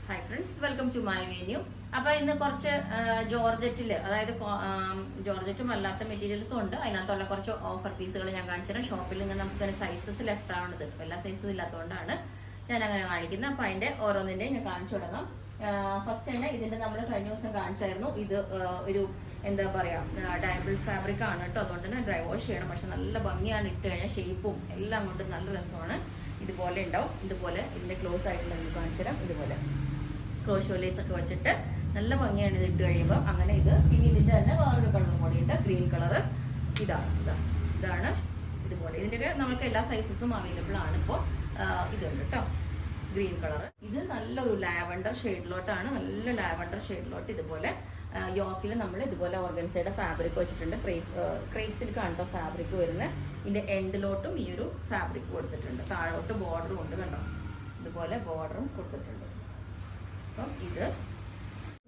Hi friends, welcome to my venue. അപ്പോൾ ഇന്ന് കുറച്ച് ജോർജറ്റിൽ, അതായത് ജോർജറ്റും അല്ലാത്ത മെറ്റീരിയൽസും ഉണ്ട്. അതിനകത്തുള്ള കുറച്ച് ഓഫർ പീസുകൾ ഞാൻ കാണിച്ചു തരാം. ഷോപ്പിൽ നിന്ന് നമുക്ക് സൈസസ് ലെഫ്റ്റ് ആവുന്നത്, എല്ലാ സൈസും ഇല്ലാത്തതുകൊണ്ടാണ് ഞാൻ അങ്ങനെ കാണിക്കുന്നത്. അപ്പോൾ അതിൻ്റെ ഓരോന്നിൻ്റെയും ഞാൻ കാണിച്ചു തുടങ്ങാം. ഫസ്റ്റ് തന്നെ ഇതിൻ്റെ നമ്മൾ കഴിഞ്ഞ ദിവസം കാണിച്ചായിരുന്നു. ഇത് ഒരു എന്താ പറയുക, ഡയബിൾ ഫാബ്രിക് ആണ് കേട്ടോ. അതുകൊണ്ട് തന്നെ ഡ്രൈ വാഷ് ചെയ്യണം. പക്ഷെ നല്ല ഭംഗിയാണ്, ഇട്ട് കഴിഞ്ഞാൽ ഷേപ്പും എല്ലാം കൊണ്ട് നല്ല രസമാണ്. ഇതുപോലെ ഉണ്ടാവും. ഇതുപോലെ ഇതിൻ്റെ ക്ലോസ് ആയിട്ടുള്ള നമുക്ക് കാണിച്ചു തരാം. ഇതുപോലെ ക്രോഷോ ലേസ് ഒക്കെ വെച്ചിട്ട് നല്ല ഭംഗിയാണ് ഇത് ഇട്ട് കഴിയുമ്പോൾ. അങ്ങനെ ഇത് ഇനി ഇതിൻ്റെ തന്നെ വേറൊരു കളറും കൂടിയിട്ട് ഗ്രീൻ കളറ് ഇതാണ് ഇതുപോലെ. ഇതിൻ്റെയൊക്കെ നമുക്ക് എല്ലാ സൈസസും അവൈലബിൾ ആണ് ഇപ്പോൾ. ഇതുണ്ട് കേട്ടോ, ഗ്രീൻ കളർ. ഇത് നല്ലൊരു ലാവൻഡർ ഷെയ്ഡിലോട്ടാണ്, നല്ല ലാവൻഡർ ഷെയ്ഡിലോട്ട്. ഇതുപോലെ യോക്കിൽ നമ്മൾ ഇതുപോലെ ഓർഗൻസയുടെ ഫാബ്രിക് വെച്ചിട്ടുണ്ട്. ക്രേപ്പ് സിൽക്കാണ് കേട്ടോ ഫാബ്രിക് വരുന്നത്. ഇതിൻ്റെ എൻഡിലോട്ടും ഈ ഒരു ഫാബ്രിക് കൊടുത്തിട്ടുണ്ട്. താഴോട്ട് ബോർഡറും ഉണ്ട് കണ്ടോ, ഇതുപോലെ ബോർഡറും കൊടുത്തിട്ടുണ്ട്. അപ്പം ഇത്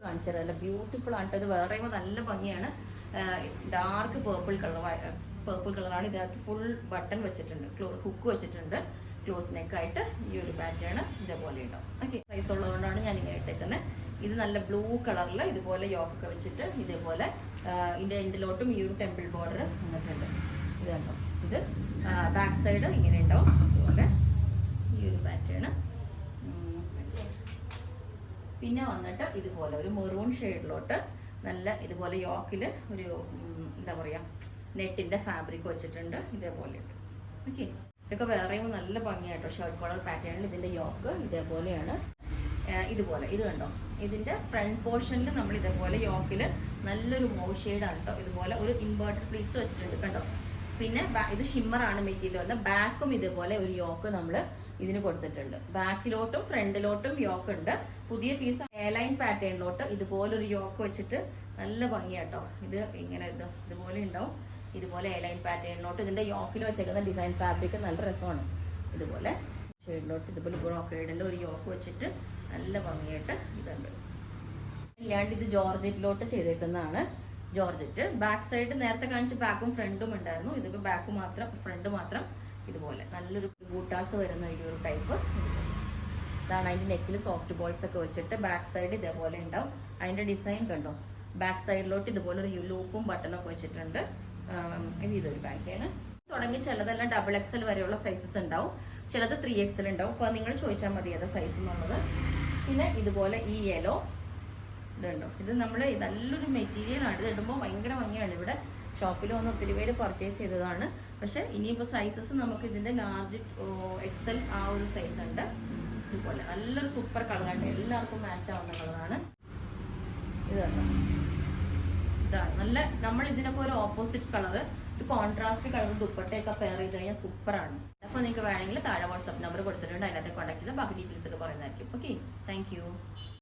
കാണിച്ചത് നല്ല ബ്യൂട്ടിഫുൾ ആണ്. ഇത് വേറെ നല്ല ഭംഗിയാണ്. ഡാർക്ക് പേർപ്പിൾ കളറാണ്. ഇതിനകത്ത് ഫുൾ ബട്ടൺ വെച്ചിട്ടുണ്ട്, ഹുക്ക് വെച്ചിട്ടുണ്ട്. ക്ലോസ് നെക്കായിട്ട് ഈ ഒരു പാറ്റേൺ ഇതേപോലെ ഉണ്ടാവും. ഓക്കെ, സൈസ് ഉള്ളതുകൊണ്ടാണ് ഞാൻ ഇങ്ങനെ ഇട്ടേക്കുന്നത്. ഇത് നല്ല ബ്ലൂ കളറിൽ ഇതുപോലെ യോക്കൊക്കെ വെച്ചിട്ട് ഇതേപോലെ ഇതിൻ്റെ എൻഡിലോട്ടും ഈ ഒരു ടെമ്പിൾ ബോർഡർ വന്നിട്ടുണ്ട്. ഇത് കണ്ടോ, ഇത് ബാക്ക് സൈഡ് ഇങ്ങനെ ഉണ്ടാവും. അതുപോലെ ഈ ഒരു പാറ്റേൺ. പിന്നെ വന്നിട്ട് ഇതുപോലെ ഒരു മെറൂൺ ഷെയ്ഡിലോട്ട് നല്ല ഇതുപോലെ യോക്കിൽ ഒരു എന്താ പറയുക, നെറ്റിൻ്റെ ഫാബ്രിക് വെച്ചിട്ടുണ്ട്. ഇതേപോലെ ഉണ്ട്. ഓക്കെ, ഇതൊക്കെ വേറെയും നല്ല ഭംഗിയായിട്ടോ. ഷർട്ട് കോളർ പാറ്റേണിൽ ഇതിൻ്റെ യോക്ക് ഇതേപോലെയാണ്. ഇതുപോലെ ഇത് കണ്ടോ, ഇതിൻ്റെ ഫ്രണ്ട് പോർഷനിൽ നമ്മൾ ഇതേപോലെ യോക്കിൽ നല്ലൊരു മോവ് ഷെയ്ഡാണ് കേട്ടോ. ഇതുപോലെ ഒരു ഇൻവേർട്ടഡ് പ്ലീറ്റ്സ് വെച്ചിട്ടുണ്ട് കണ്ടോ. പിന്നെ ഇത് ഷിമ്മറാണ് മെറ്റീരിയൽ വന്നത്. ബാക്കും ഇതുപോലെ ഒരു യോക്ക് നമ്മൾ ഇതിന് കൊടുത്തിട്ടുണ്ട്. ബാക്കിലോട്ടും ഫ്രണ്ടിലോട്ടും യോക്ക് ഉണ്ട്. പുതിയ പീസ് എയർലൈൻ പാറ്റേണിലോട്ട് ഇതുപോലെ ഒരു യോക്ക് വെച്ചിട്ട് നല്ല ഭംഗിയാട്ടോ. ഇത് ഇങ്ങനെ ഇതുപോലെ ഉണ്ടാവും. ഇതുപോലെ എയർലൈൻ പാറ്റേണിലോട്ട് ഇതിൻ്റെ യോക്കിൽ വെച്ചേക്കുന്ന ഡിസൈൻ ഫാബ്രിക് നല്ല രസമാണ്. ഇതുപോലെ ഷെയ്ഡിലോട്ട് ഇതുപോലെ ബ്രോക്കേഡിൽ ഒരു യോക്ക് വെച്ചിട്ട് നല്ല ഭംഗിയായിട്ട് ഇതുണ്ട്. ഇല്ലാണ്ട് ഇത് ജോർജറ്റിലോട്ട് ചെയ്തേക്കുന്നതാണ്. ജോർജറ്റ് ബാക്ക് സൈഡ് നേരത്തെ കാണിച്ച ബാക്കും ഫ്രണ്ടും ഉണ്ടായിരുന്നു. ഇതിപ്പോൾ ബാക്ക് മാത്രം, ഫ്രണ്ട് മാത്രം ഇതുപോലെ നല്ലൊരു ബൂട്ടാസ് വരുന്ന ഈ ഒരു ടൈപ്പ്. ഇതാണ് അതിൻ്റെ നെക്കിൽ സോഫ്റ്റ് ബോൾസ് ഒക്കെ വെച്ചിട്ട് ബാക്ക് സൈഡ് ഇതേപോലെ ഉണ്ടാവും. അതിൻ്റെ ഡിസൈൻ കണ്ടോ, ബാക്ക് സൈഡിലോട്ട് ഇതുപോലെ ഒരു ലൂപ്പും ബട്ടണൊക്കെ വെച്ചിട്ടുണ്ട്. ഇതൊരു ബാഗാണ്. തുടങ്ങി ചിലതെല്ലാം ഡബിൾ എക്സൽ വരെയുള്ള സൈസസ് ഉണ്ടാവും, ചിലത് 3XL ഉണ്ടാവും. അപ്പോൾ നിങ്ങൾ ചോദിച്ചാൽ മതി ഏതാ സൈസ് എന്നുള്ളത്. പിന്നെ ഇതുപോലെ ഈ യെല്ലോ ഇതുണ്ടോ, ഇത് നമ്മൾ നല്ലൊരു മെറ്റീരിയലാണ്. ഇത് ഇടുമ്പോൾ ഭയങ്കര ഭംഗിയാണ്. ഇവിടെ ഷോപ്പിൽ വന്ന് ഒത്തിരി പേര് പർച്ചേസ് ചെയ്തതാണ്. പക്ഷേ ഇനിയിപ്പോൾ സൈസസ് നമുക്ക് ഇതിൻ്റെ ലാർജ് XL ആ ഒരു സൈസ് ഉണ്ട്. ഇതുപോലെ നല്ലൊരു സൂപ്പർ കളറാണ്, എല്ലാവർക്കും മാച്ച് ആവുന്ന കളറാണ്. ഇത് കണ്ടോ, ഇതാണ് നല്ല, നമ്മൾ ഇതിനൊക്കെ ഒരു ഓപ്പോസിറ്റ് കളർ, ഒരു കോൺട്രാസ്റ്റ് കളർ ദുപ്പട്ടയൊക്കെ പെയർ ചെയ്ത് കഴിഞ്ഞാൽ സൂപ്പറാണ്. അപ്പോൾ നിങ്ങൾക്ക് വേണമെങ്കിൽ താഴെ വാട്സ്ആപ്പ് നമ്പർ കൊടുത്തിട്ടുണ്ട്, അതിനകത്ത് കോൺടാക്ട് ചെയ്താൽ ബാക്കി ഡീറ്റെയിൽസ് ഒക്കെ പറയുന്നതായിരിക്കും. Okay, thank you.